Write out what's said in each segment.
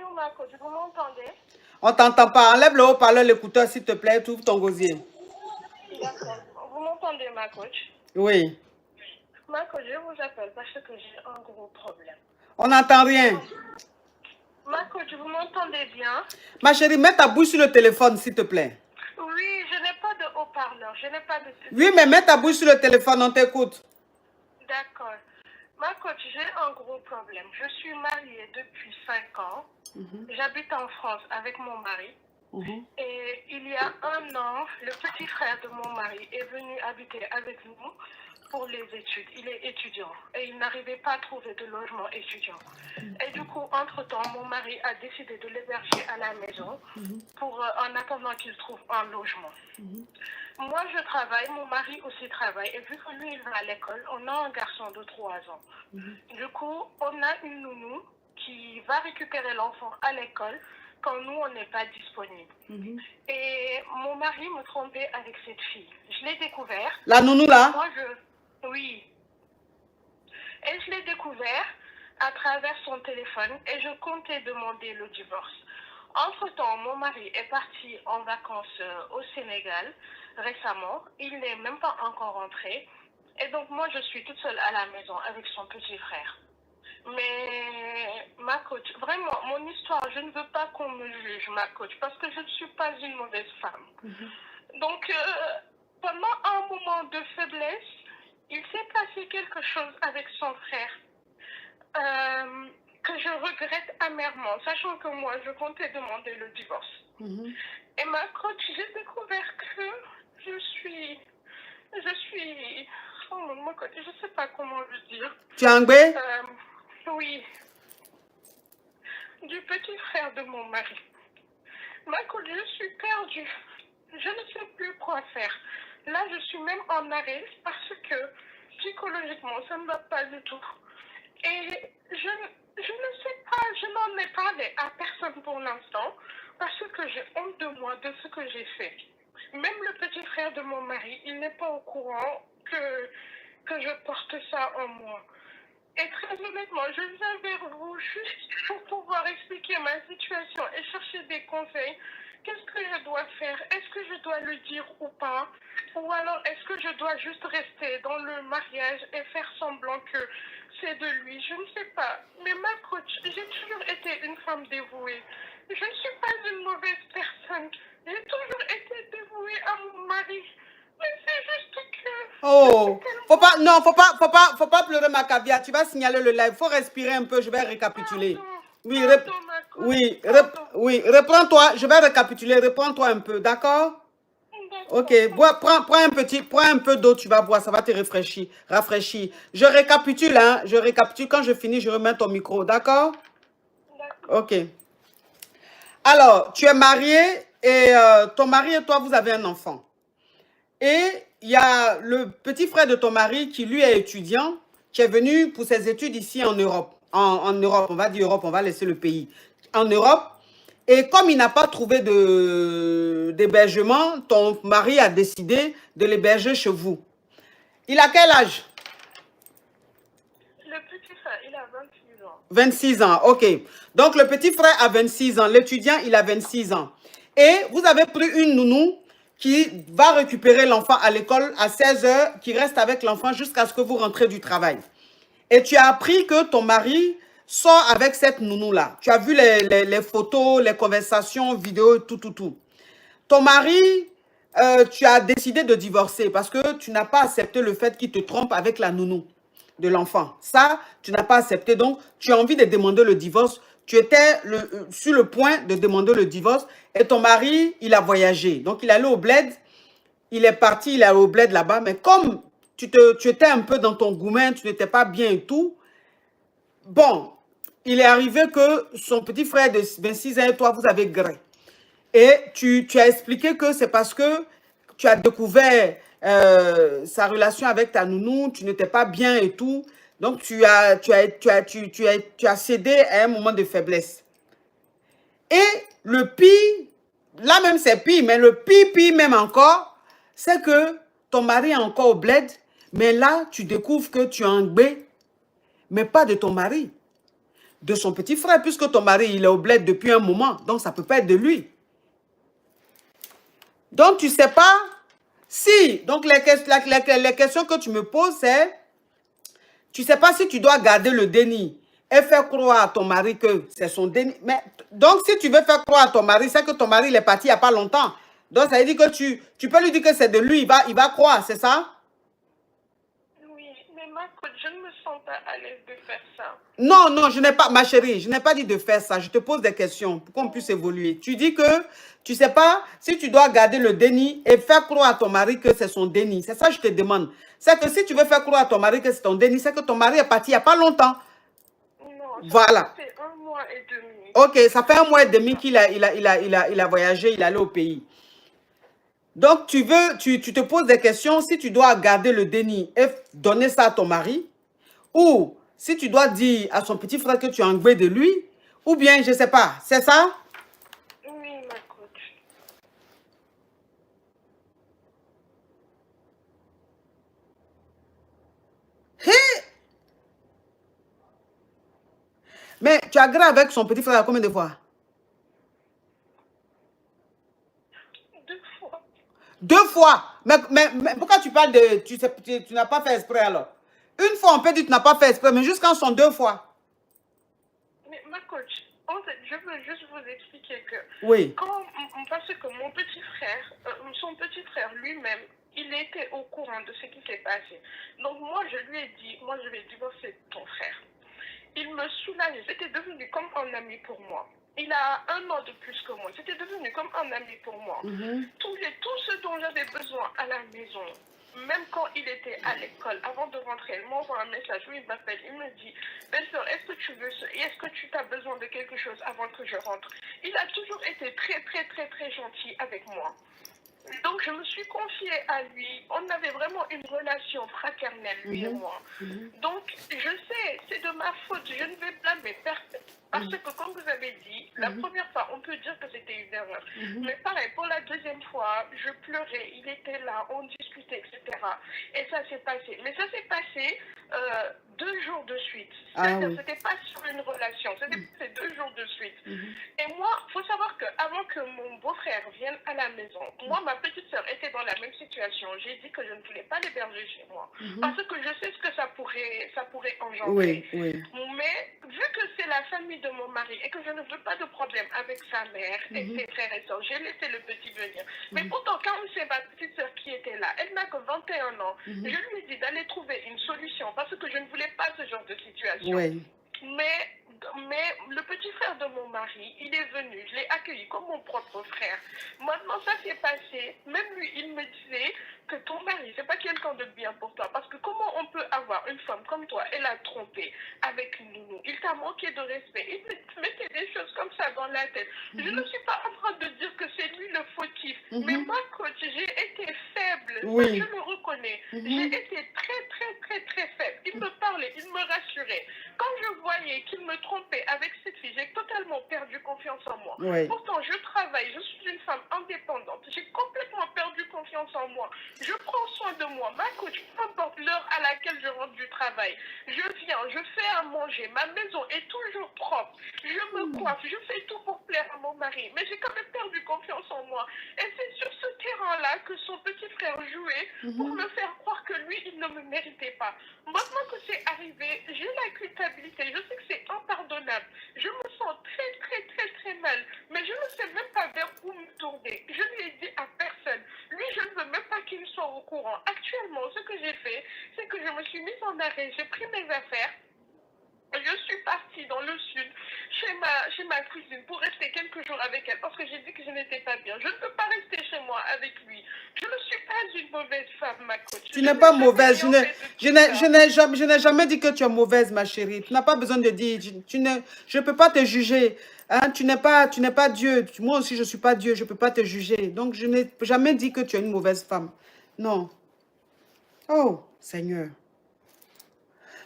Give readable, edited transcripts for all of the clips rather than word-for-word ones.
Bonjour ma coach, vous m'entendez? On t'entend pas. Enlève le haut-parleur, l'écouteur, s'il te plaît. Trouve ton gosier. D'accord. Vous m'entendez ma coach? Oui. Ma coach, je vous appelle parce que j'ai un gros problème. On n'entend rien. Ma coach, vous m'entendez bien? Ma chérie, mets ta bouche sur le téléphone, s'il te plaît. Oui, je n'ai pas de haut-parleur, je n'ai pas de... Oui, mais mets ta bouche sur le téléphone, on t'écoute. D'accord. Ma coach, j'ai un gros problème. Je suis mariée depuis 5 ans. J'habite en France avec mon mari. Et il y a 1 an, le petit frère de mon mari est venu habiter avec nous pour les études. Il est étudiant et il n'arrivait pas à trouver de logement étudiant. Et du coup, entre-temps, mon mari a décidé de l'héberger à la maison pour, en attendant qu'il trouve un logement. Moi, je travaille, mon mari aussi travaille. Et vu que lui, il va à l'école, on a un garçon de 3 ans. Du coup, on a une nounou qui va récupérer l'enfant à l'école quand nous, on n'est pas disponible. Et mon mari me trompait avec cette fille. Je l'ai découvert. La nounou là? Oui. Et je l'ai découvert à travers son téléphone et je comptais demander le divorce. Entre-temps, mon mari est parti en vacances au Sénégal récemment. Il n'est même pas encore rentré. Et donc, moi, je suis toute seule à la maison avec son petit frère. Mais ma coach, vraiment, mon histoire, je ne veux pas qu'on me juge, ma coach, parce que je ne suis pas une mauvaise femme. Donc, pendant un moment de faiblesse, il s'est passé quelque chose avec son frère que je regrette amèrement, sachant que moi, je comptais demander le divorce. Et ma coach, j'ai découvert que je suis, oh, ma coach, je ne sais pas comment le dire. Tu es anglais? Oui. Du petit frère de mon mari. Ma coach, je suis perdue. Je ne sais plus quoi faire. Là, je suis même en arrêt parce que psychologiquement, ça ne va pas du tout. Et je ne sais pas, je n'en ai parlé à personne pour l'instant parce que j'ai honte de moi, de ce que j'ai fait. Même le petit frère de mon mari, il n'est pas au courant que je porte ça en moi. Et très honnêtement, je viens vers vous juste pour pouvoir expliquer ma situation et chercher des conseils. Qu'est-ce que je dois faire? Est-ce que je dois le dire ou pas? Ou alors est-ce que je dois juste rester dans le mariage et faire semblant que c'est de lui? Je ne sais pas. Mais ma coach, j'ai toujours été une femme dévouée. Je ne suis pas une mauvaise personne. J'ai toujours été dévouée à mon mari. Mais c'est juste que... Oh, faut pas pleurer ma caviar. Tu vas signaler le live. Faut respirer un peu. Je vais récapituler. Oui, reprends-toi. Je vais récapituler. Reprends-toi un peu, d'accord? Ok, prends un peu d'eau. Tu vas boire, ça va te rafraîchir. Je récapitule, hein. Je récapitule. Quand je finis, je remets ton micro, d'accord? Ok. Alors, tu es marié et ton mari et toi, vous avez un enfant. Et il y a le petit frère de ton mari qui, lui, est étudiant, qui est venu pour ses études ici en Europe. En Europe, on va dire Europe, on va laisser le pays. En Europe. Et comme il n'a pas trouvé d'hébergement, ton mari a décidé de l'héberger chez vous. Il a quel âge? Le petit frère, il a 26 ans. 26 ans, ok. Donc, le petit frère a 26 ans. L'étudiant, il a 26 ans. Et vous avez pris une nounou qui va récupérer l'enfant à l'école à 16 h, qui reste avec l'enfant jusqu'à ce que vous rentrez du travail. Et tu as appris que ton mari sort avec cette nounou-là. Tu as vu les photos, les conversations, vidéos, tout. Ton mari, tu as décidé de divorcer parce que tu n'as pas accepté le fait qu'il te trompe avec la nounou de l'enfant. Ça, tu n'as pas accepté. Donc, tu as envie de demander le divorce. Tu étais sur le point de demander le divorce et ton mari, il a voyagé. Donc, il est allé au bled. Il est parti, il est allé au bled là-bas. Mais comme tu étais un peu dans ton goumen, tu n'étais pas bien et tout, bon, il est arrivé que son petit frère de 26 ans et toi, vous avez gré. Et tu as expliqué que c'est parce que tu as découvert sa relation avec ta nounou, tu n'étais pas bien et tout. Donc, tu as cédé à un moment de faiblesse. Et le pire, là même c'est pire, mais le pire même encore, c'est que ton mari est encore au bled, mais là, tu découvres que tu es en gbé, mais pas de ton mari. de son petit frère, puisque ton mari, il est au bled depuis un moment. Donc, ça ne peut pas être de lui. Donc, tu ne sais pas si... Donc, les questions que tu me poses, c'est... Tu ne sais pas si tu dois garder le déni et faire croire à ton mari que c'est son déni. Mais, donc, si tu veux faire croire à ton mari, c'est que ton mari il est parti il n'y a pas longtemps. Donc, ça veut dire que tu peux lui dire que c'est de lui, il va croire, c'est ça? Oui, mais ma coach, je ne me sens pas à l'aise de faire ça. Non, non, je n'ai pas, ma chérie, je n'ai pas dit de faire ça. Je te pose des questions pour qu'on puisse évoluer. Tu dis que tu ne sais pas si tu dois garder le déni et faire croire à ton mari que c'est son déni. C'est ça que je te demande. C'est que si tu veux faire croire à ton mari que c'est ton déni, c'est que ton mari est parti il n'y a pas longtemps. Non, Voilà. Ça fait 1 mois et demi. Ok, ça fait 1 mois et demi qu'il a voyagé, il est allé au pays. Donc, tu te poses des questions si tu dois garder le déni et donner ça à ton mari, ou si tu dois dire à son petit frère que tu es engoué de lui, ou bien, je ne sais pas, c'est ça? Oui, ma coach. Mais tu as grave avec son petit frère combien de fois? 2 fois. 2 fois. Mais pourquoi tu parles de... Tu n'as pas fait exprès alors? Une fois, on peut dire que tu n'as pas fait exprès, mais jusqu'à sont 2 fois. Mais ma coach, en fait, je veux juste vous expliquer que... Oui. Parce que mon petit frère, son petit frère lui-même, il était au courant de ce qui s'est passé. Donc moi, je lui ai dit, moi je vais divorcer de ton frère. Il me soulageait, c'était devenu comme un ami pour moi. Il a 1 an de plus que moi, c'était devenu comme un ami pour moi. Tout ce dont j'avais besoin à la maison, même quand il était à l'école, avant de rentrer, il m'envoie un message où il m'appelle, il me dit, belle-sœur, est-ce que tu veux est-ce que tu as besoin de quelque chose avant que je rentre? Il a toujours été très, très, très, très gentil avec moi. Donc, je me suis confiée à lui. On avait vraiment une relation fraternelle, lui et moi. Donc, je sais, c'est de ma faute. Je ne vais blâmer personne. Parce que, comme vous avez dit, la première fois, on peut dire que c'était une erreur. Mais pareil, pour la deuxième fois, je pleurais. Il était là, on discutait, etc. Et ça s'est passé. Mais ça s'est passé 2 jours de suite. C'est-à-dire, c'était pas sur une relation. C'était passé 2 jours de suite. Et moi, il faut savoir qu'avant que mon beau-frère vienne à la maison, moi, ma petite sœur était dans la même situation. J'ai dit que je ne voulais pas l'héberger chez moi. Parce que je sais ce que ça pourrait engendrer. Mais vu que c'est la famille de mon mari et que je ne veux pas de problème avec sa mère et ses frères et sœurs, j'ai laissé le petit venir. Mais pourtant, quand c'est ma petite sœur qui était là, elle n'a que 21 ans, je lui ai dit d'aller trouver une solution parce que je ne voulais pas ce genre de situation. Mais le petit frère de mon mari, il est venu, je l'ai accueilli comme mon propre frère. Maintenant, ça s'est passé. Même lui, il me disait que ton mari, c'est pas quelqu'un de bien pour toi. Parce que comment on peut avoir une femme comme toi, elle a trompé avec une nounou, il t'a manqué de respect, il te mettait des choses comme ça dans la tête. Je ne suis pas en train de dire que c'est lui le fautif. Mais moi, coach, j'ai été faible. Ça, je le reconnais. J'ai été très, très, très, très faible. Il me parlait, il me rassurait. Quand je voyais qu'il me trompait avec cette fille, j'ai totalement perdu confiance en moi. Pourtant, je travaille, je suis une femme indépendante. J'ai complètement perdu confiance en moi. Je prends soin de moi. Ma coach, peu importe l'heure à laquelle je rentre du travail, je viens, je fais à manger. Ma maison est toujours propre. Je me coiffe, je fais tout pour plaire à mon mari. Mais j'ai quand même perdu confiance en moi. Et c'est sur ce terrain-là que son petit frère jouait pour me faire croire que lui, il ne me méritait pas. Maintenant que c'est arrivé, j'ai la culpabilité. Je sais que c'est impardonnable. Je me sens très, très, très, très mal. Mais je ne sais même pas vers où me tourner. Je ne l'ai dit à personne. Lui, je ne veux même pas qu'il soit au courant. Actuellement, ce que j'ai fait, c'est que je me suis mise en arrêt. J'ai pris mes affaires. Je suis partie dans le sud, chez ma cousine, pour rester quelques jours avec elle, parce que j'ai dit que je n'étais pas bien. Je ne peux pas rester chez moi avec lui. Je ne suis pas une mauvaise femme, ma coach. Tu n'es pas mauvaise. Je n'ai jamais dit que tu es mauvaise, ma chérie. Tu n'as pas besoin de dire. Je ne peux pas te juger. Hein, tu n'es pas Dieu. Moi aussi, je ne suis pas Dieu. Je ne peux pas te juger. Donc, je n'ai jamais dit que tu es une mauvaise femme. Non. Oh, Seigneur.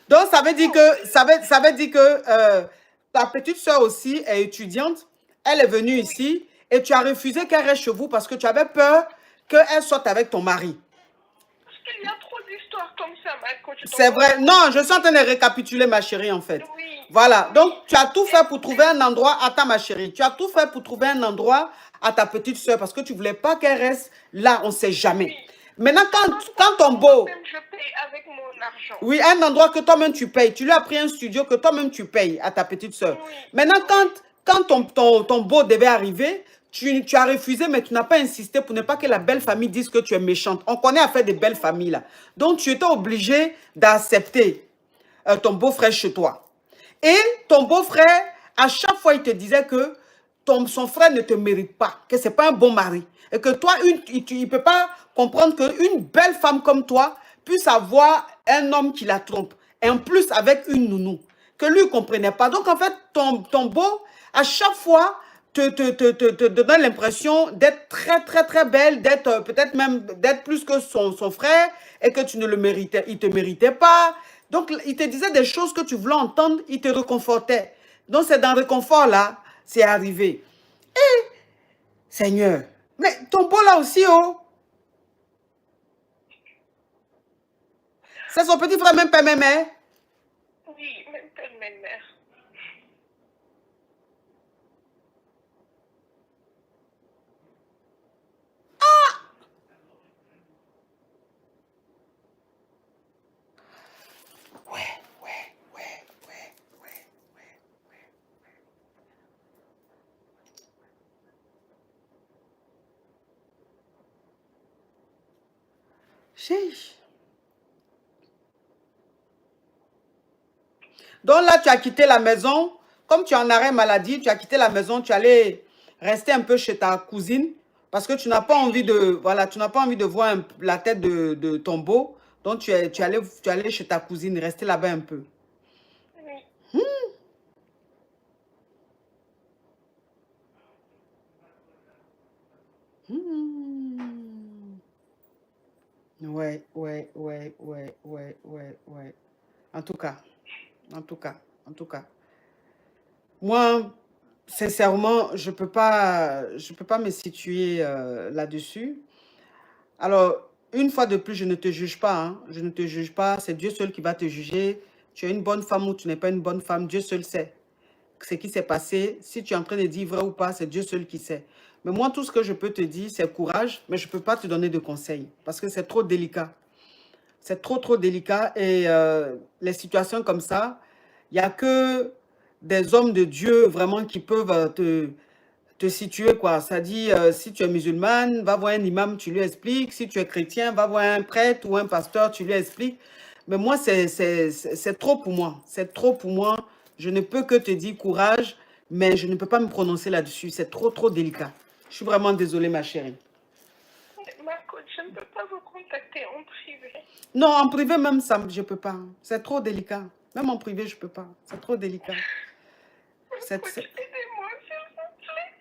Donc, ça veut dire que ta petite soeur aussi est étudiante. Elle est venue ici et tu as refusé qu'elle reste chez vous parce que tu avais peur qu'elle sorte avec ton mari. Parce qu'il y a trop d'histoires comme ça, ma coach. C'est vrai. Non, je suis en train de récapituler, ma chérie, en fait. Oui. Voilà. Donc, tu as tout fait pour trouver un endroit. Attends, ma chérie. Tu as tout fait pour trouver un endroit à ta petite soeur parce que tu ne voulais pas qu'elle reste là. On ne sait jamais. Oui. Maintenant, quand ton beau... Même je paye avec mon argent. Oui, un endroit que toi-même tu payes. Tu lui as pris un studio que toi-même tu payes à ta petite soeur. Oui. Maintenant, quand ton beau devait arriver, tu as refusé, mais tu n'as pas insisté pour ne pas que la belle famille dise que tu es méchante. On connaît à faire des belles familles là. Donc, tu étais obligé d'accepter ton beau-frère chez toi. Et ton beau-frère, à chaque fois, il te disait que son frère ne te mérite pas, que ce n'est pas un bon mari. Et que toi, il ne peut pas comprendre qu'une belle femme comme toi puisse avoir un homme qui la trompe. Et en plus, avec une nounou. Que lui ne comprenait pas. Donc, en fait, ton beau, à chaque fois, te donne l'impression d'être très, très, très belle, d'être peut-être même d'être plus que son frère et que tu ne le méritais, il ne te méritait pas. Donc, il te disait des choses que tu voulais entendre, il te réconfortait. Donc, c'est dans le réconfort-là, c'est arrivé. Et, Seigneur, mais ton beau là aussi, oh. C'est son petit frère, même pas même mère. Oui, même pas même mère. Donc là, tu as quitté la maison. Comme tu es en arrêt maladie, tu as quitté la maison, tu allais rester un peu chez ta cousine parce que tu n'as pas envie de, voilà, tu n'as pas envie de voir la tête de ton beau. Donc, tu allais chez ta cousine, rester là-bas un peu. Oui. Ouais. En tout cas. Moi, sincèrement, je peux pas me situer là-dessus. Alors, une fois de plus, je ne te juge pas. Hein. Je ne te juge pas. C'est Dieu seul qui va te juger. Tu es une bonne femme ou tu n'es pas une bonne femme. Dieu seul sait ce qui s'est passé. Si tu es en train de dire vrai ou pas, c'est Dieu seul qui sait. Mais moi, tout ce que je peux te dire, c'est courage. Mais je ne peux pas te donner de conseils parce que c'est trop délicat. C'est trop, trop délicat. Et les situations comme ça, il n'y a que des hommes de Dieu vraiment qui peuvent te situer, quoi. Ça dit, si tu es musulmane, va voir un imam, tu lui expliques. Si tu es chrétien, va voir un prêtre ou un pasteur, tu lui expliques. Mais moi, c'est trop pour moi. C'est trop pour moi. Je ne peux que te dire courage, mais je ne peux pas me prononcer là-dessus. C'est trop, trop délicat. Je suis vraiment désolée, ma chérie. Ma coach, je ne peux pas vous contacter en privé. Non, en privé même, ça, je ne peux pas. C'est trop délicat. Même en privé, je ne peux pas. C'est trop délicat. Coach, aidez-moi, s'il vous plaît.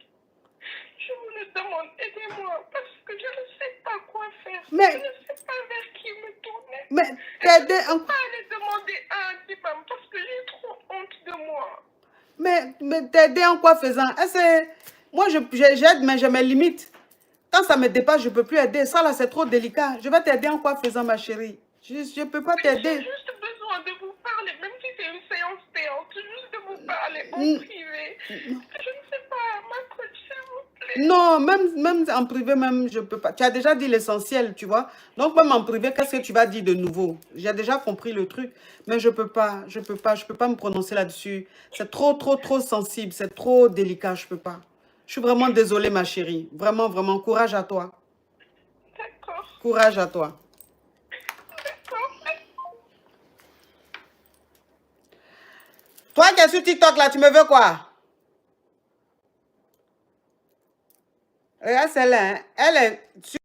Je vous le demande, aidez-moi, parce que je ne sais pas quoi faire. Mais, je ne sais pas vers qui me tourner. Mais t'aider je ne peux pas aller demander à un imam parce que j'ai trop honte de moi. Mais t'aider en quoi faisant? Moi, j'aide, mais j'ai mes limites. Quand ça me dépasse, je ne peux plus aider. Ça, là, c'est trop délicat. Je vais t'aider en quoi faisant, ma chérie? Je ne peux pas t'aider. J'ai juste besoin de vous parler, même si c'est une séance payante, juste de vous parler en privé. Je ne sais pas, ma coach, s'il vous plaît. Non, même en privé, même, je ne peux pas. Tu as déjà dit l'essentiel, tu vois. Donc, même en privé, qu'est-ce que tu vas dire de nouveau? J'ai déjà compris le truc, mais je ne peux pas. Je peux pas me prononcer là-dessus. C'est trop, trop, trop sensible. C'est trop délicat, je ne peux pas. Je suis vraiment désolée, ma chérie. Vraiment, vraiment, courage à toi. D'accord. Courage à toi. Toi qui es sur TikTok, là, tu me veux quoi? Regarde celle-là, hein? Elle est...